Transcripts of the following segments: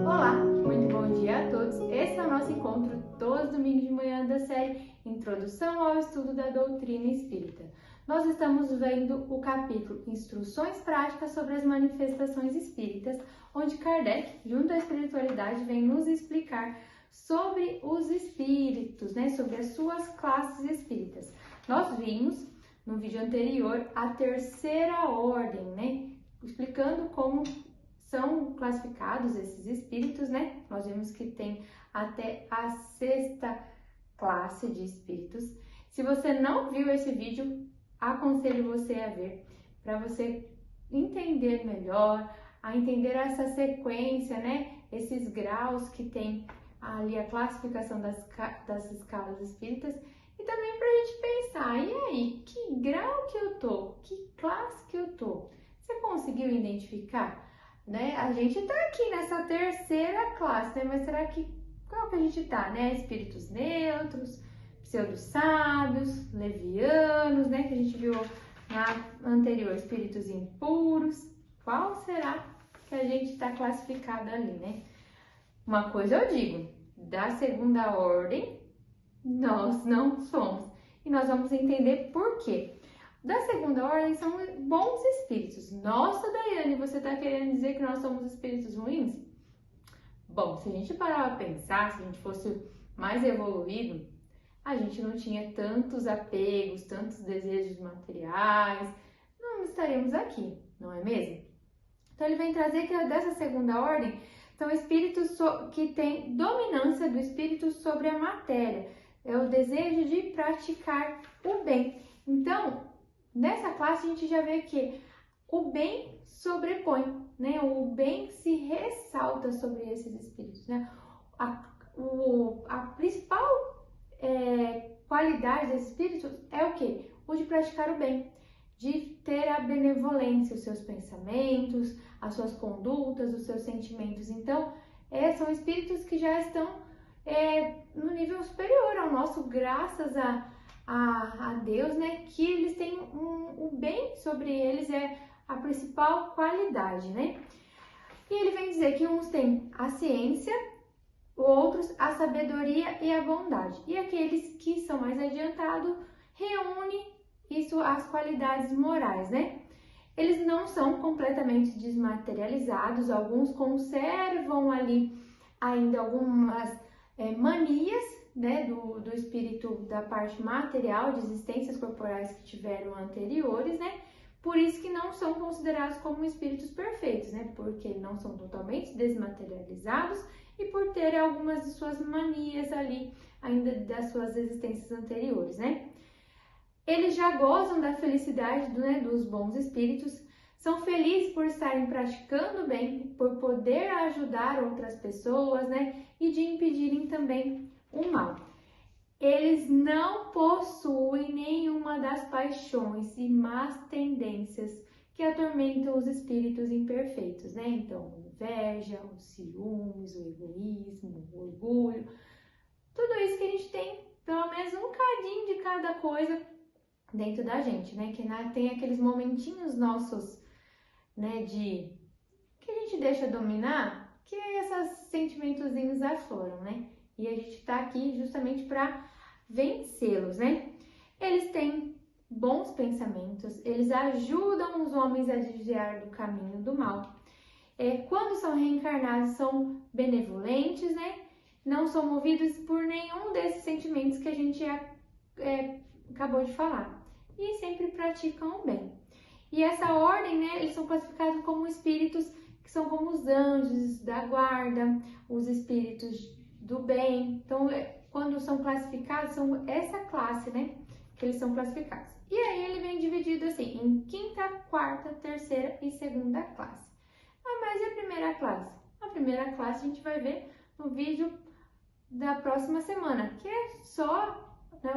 Olá, muito bom dia a todos. Esse é o nosso encontro todos os domingos de manhã da série Introdução ao Estudo da Doutrina Espírita. Nós estamos vendo o capítulo Instruções Práticas sobre as Manifestações Espíritas, onde Kardec, junto à espiritualidade, vem nos explicar sobre os espíritos, sobre as suas classes espíritas. Nós vimos no vídeo anterior a terceira ordem, explicando como são classificados esses espíritos, Nós vimos que tem até a sexta classe de espíritos. Se você não viu esse vídeo, aconselho você a ver, para você entender melhor, a entender essa sequência, Esses graus que tem ali a classificação das escalas espíritas, e também para a gente pensar, e aí, que grau que eu tô? Que classe que eu tô? Você conseguiu identificar? A gente tá aqui nessa terceira classe, mas será que qual que a gente tá, Espíritos neutros, pseudo-sábios, levianos, que a gente viu na anterior, espíritos impuros. Qual será que a gente tá classificado ali, Uma coisa eu digo, da segunda ordem, nós não somos. E nós vamos entender por quê. Da segunda ordem são bons espíritos. Nossa, Daiane, você está querendo dizer que nós somos espíritos ruins? Bom, se a gente parar para pensar, se a gente fosse mais evoluído, a gente não tinha tantos apegos, tantos desejos materiais, não estaríamos aqui, não é mesmo? Então ele vem trazer que dessa segunda ordem são espíritos que têm dominância do espírito sobre a matéria, é o desejo de praticar o bem. Então, nessa classe a gente já vê que o bem sobrepõe, O bem se ressalta sobre esses espíritos, A principal qualidade desses espíritos é o quê? O de praticar o bem, de ter a benevolência, os seus pensamentos, as suas condutas, os seus sentimentos. Então, são espíritos que já estão no nível superior ao nosso, graças a Deus, que eles têm o bem sobre eles, é a principal qualidade, E ele vem dizer que uns têm a ciência, outros a sabedoria e a bondade. E aqueles que são mais adiantados reúnem isso às qualidades morais, Eles não são completamente desmaterializados, alguns conservam ali ainda algumas manias, do espírito da parte material, de existências corporais que tiveram anteriores, Por isso que não são considerados como espíritos perfeitos, Porque não são totalmente desmaterializados e por ter algumas de suas manias ali, ainda das suas existências anteriores, Eles já gozam da felicidade dos bons espíritos, são felizes por estarem praticando o bem, por poder ajudar outras pessoas, E de impedirem também o mal. Eles não possuem nenhuma das paixões e más tendências que atormentam os espíritos imperfeitos, Então, a inveja, os ciúmes, o egoísmo, o orgulho, tudo isso que a gente tem, pelo menos um cadinho de cada coisa dentro da gente, Que tem aqueles momentinhos nossos, que a gente deixa dominar, que esses sentimentozinhos afloram, E a gente tá aqui justamente para vencê-los, Eles têm bons pensamentos, eles ajudam os homens a desviar do caminho do mal. Quando são reencarnados, são benevolentes, Não são movidos por nenhum desses sentimentos que a gente acabou de falar. E sempre praticam o bem. E essa ordem, eles são classificados como espíritos que são como os anjos da guarda, os espíritos do bem. Então, quando são classificados, são essa classe, que eles são classificados. E aí ele vem dividido assim, em quinta, quarta, terceira e segunda classe. Mas e a primeira classe? A primeira classe a gente vai ver no vídeo da próxima semana, que é só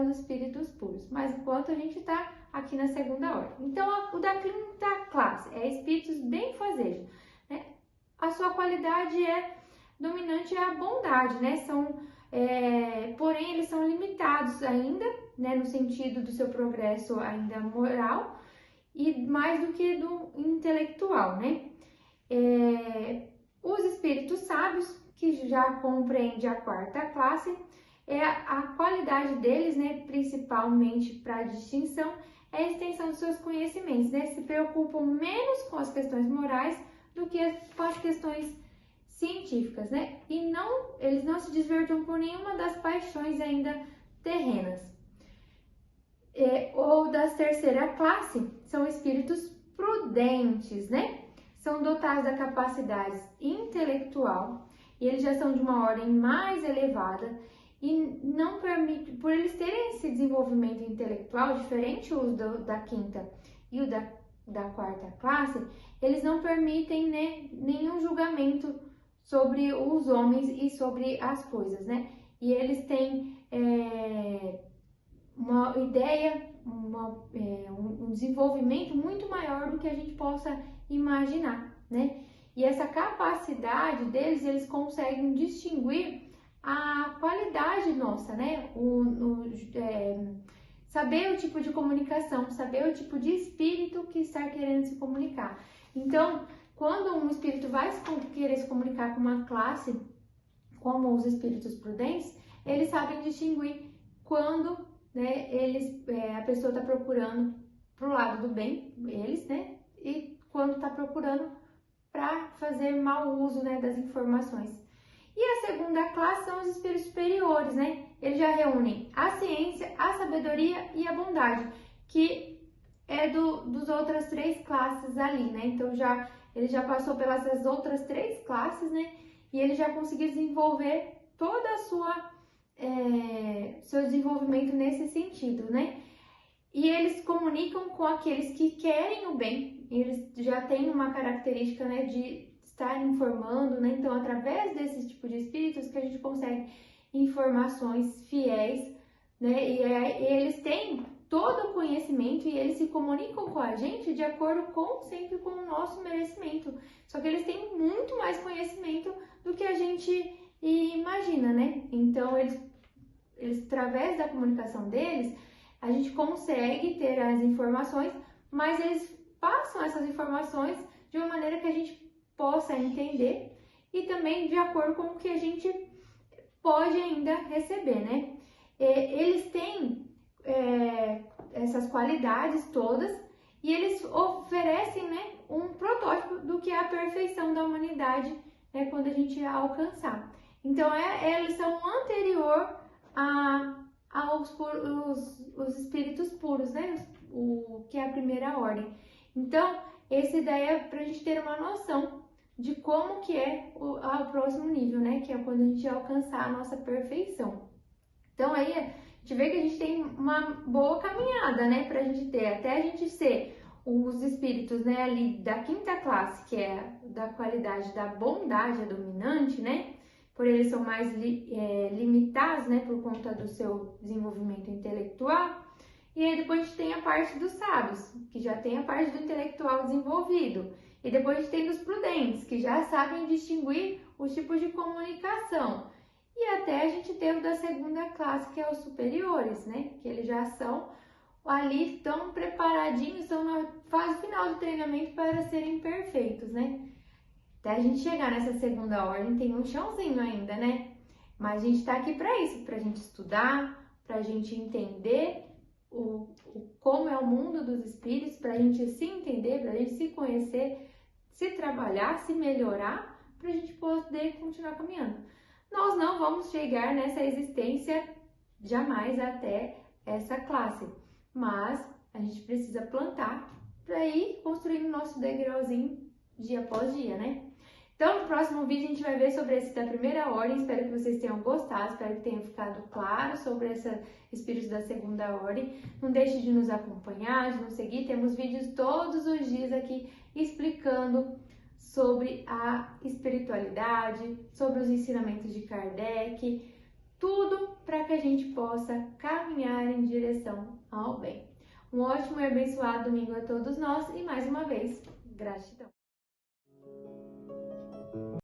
os espíritos puros. Mas enquanto a gente está aqui na segunda ordem. Então, o da quinta classe é espíritos benfazejos, A sua qualidade dominante é a bondade, porém, eles são limitados ainda, no sentido do seu progresso ainda moral e mais do que do intelectual, Os espíritos sábios já compreende a quarta classe, é a qualidade deles, né, principalmente para distinção, é a extensão dos seus conhecimentos, né? Se preocupam menos com as questões morais do que com as questões científicas, né? E eles não se desvirtuam por nenhuma das paixões ainda terrenas. Ou das terceira classe, são espíritos prudentes, né? São dotados da capacidade intelectual e eles já são de uma ordem mais elevada e não permite, por eles terem esse desenvolvimento intelectual diferente o da quinta e o da quarta classe, eles não permitem, né, nenhum julgamento sobre os homens e sobre as coisas, né? E eles têm uma ideia, um desenvolvimento muito maior do que a gente possa imaginar, né? E essa capacidade deles, eles conseguem distinguir a qualidade nossa, né? Saber o tipo de comunicação, saber o tipo de espírito que está querendo se comunicar. Então, quando um espírito vai querer se comunicar com uma classe, como os espíritos prudentes, eles sabem distinguir quando, né, a pessoa está procurando pro lado do bem, eles, né? E quando está procurando para fazer mau uso, né, das informações. E a segunda classe são os espíritos superiores, né? Eles já reúnem a ciência, a sabedoria e a bondade, que é dos outras três classes ali, né? Então ele já passou pelas outras três classes, né? E ele já conseguiu desenvolver toda a seu desenvolvimento nesse sentido, né? E eles comunicam com aqueles que querem o bem. Eles já têm uma característica, né, de estar informando, né? Então, através desse tipo de espíritos que a gente consegue informações fiéis, né? E eles têm todo o conhecimento e eles se comunicam com a gente de acordo sempre com o nosso merecimento. Só que eles têm muito mais conhecimento do que a gente imagina, né? Então, eles através da comunicação deles, a gente consegue ter as informações, mas eles passam essas informações de uma maneira que a gente possa entender e também de acordo com o que a gente pode ainda receber, né? Eles têm essas qualidades todas e eles oferecem, né, um protótipo do que é a perfeição da humanidade, né, quando a gente alcançar. Então, eles são anterior os espíritos puros, né? O que é a primeira ordem. Então, essa daí é para a gente ter uma noção de como que é o próximo nível, né? Que é quando a gente alcançar a nossa perfeição. Então, aí a gente vê que a gente tem uma boa caminhada, né? Para a gente ter, até a gente ser os espíritos, né? Ali da quinta classe, que é da qualidade da bondade, a dominante, né? Por eles são mais limitados, né, por conta do seu desenvolvimento intelectual. E aí depois a gente tem a parte dos sábios, que já tem a parte do intelectual desenvolvido. E depois a gente tem dos prudentes, que já sabem distinguir os tipos de comunicação. E até a gente tem o da segunda classe, que é os superiores, né, que eles já são ali tão preparadinhos, estão na fase final do treinamento para serem perfeitos, né. Até a gente chegar nessa segunda ordem tem um chãozinho ainda, né? Mas a gente tá aqui para isso, pra gente estudar, pra gente entender como é o mundo dos espíritos, pra gente se entender, pra gente se conhecer, se trabalhar, se melhorar, pra gente poder continuar caminhando. Nós não vamos chegar nessa existência jamais até essa classe, mas a gente precisa plantar para ir construindo o nosso degrauzinho dia após dia, né? Então, no próximo vídeo a gente vai ver sobre esse da primeira ordem. Espero que vocês tenham gostado, espero que tenha ficado claro sobre esses espíritos da segunda ordem. Não deixe de nos acompanhar, de nos seguir. Temos vídeos todos os dias aqui explicando sobre a espiritualidade, sobre os ensinamentos de Kardec, tudo para que a gente possa caminhar em direção ao bem. Um ótimo e abençoado domingo a todos nós e mais uma vez, gratidão.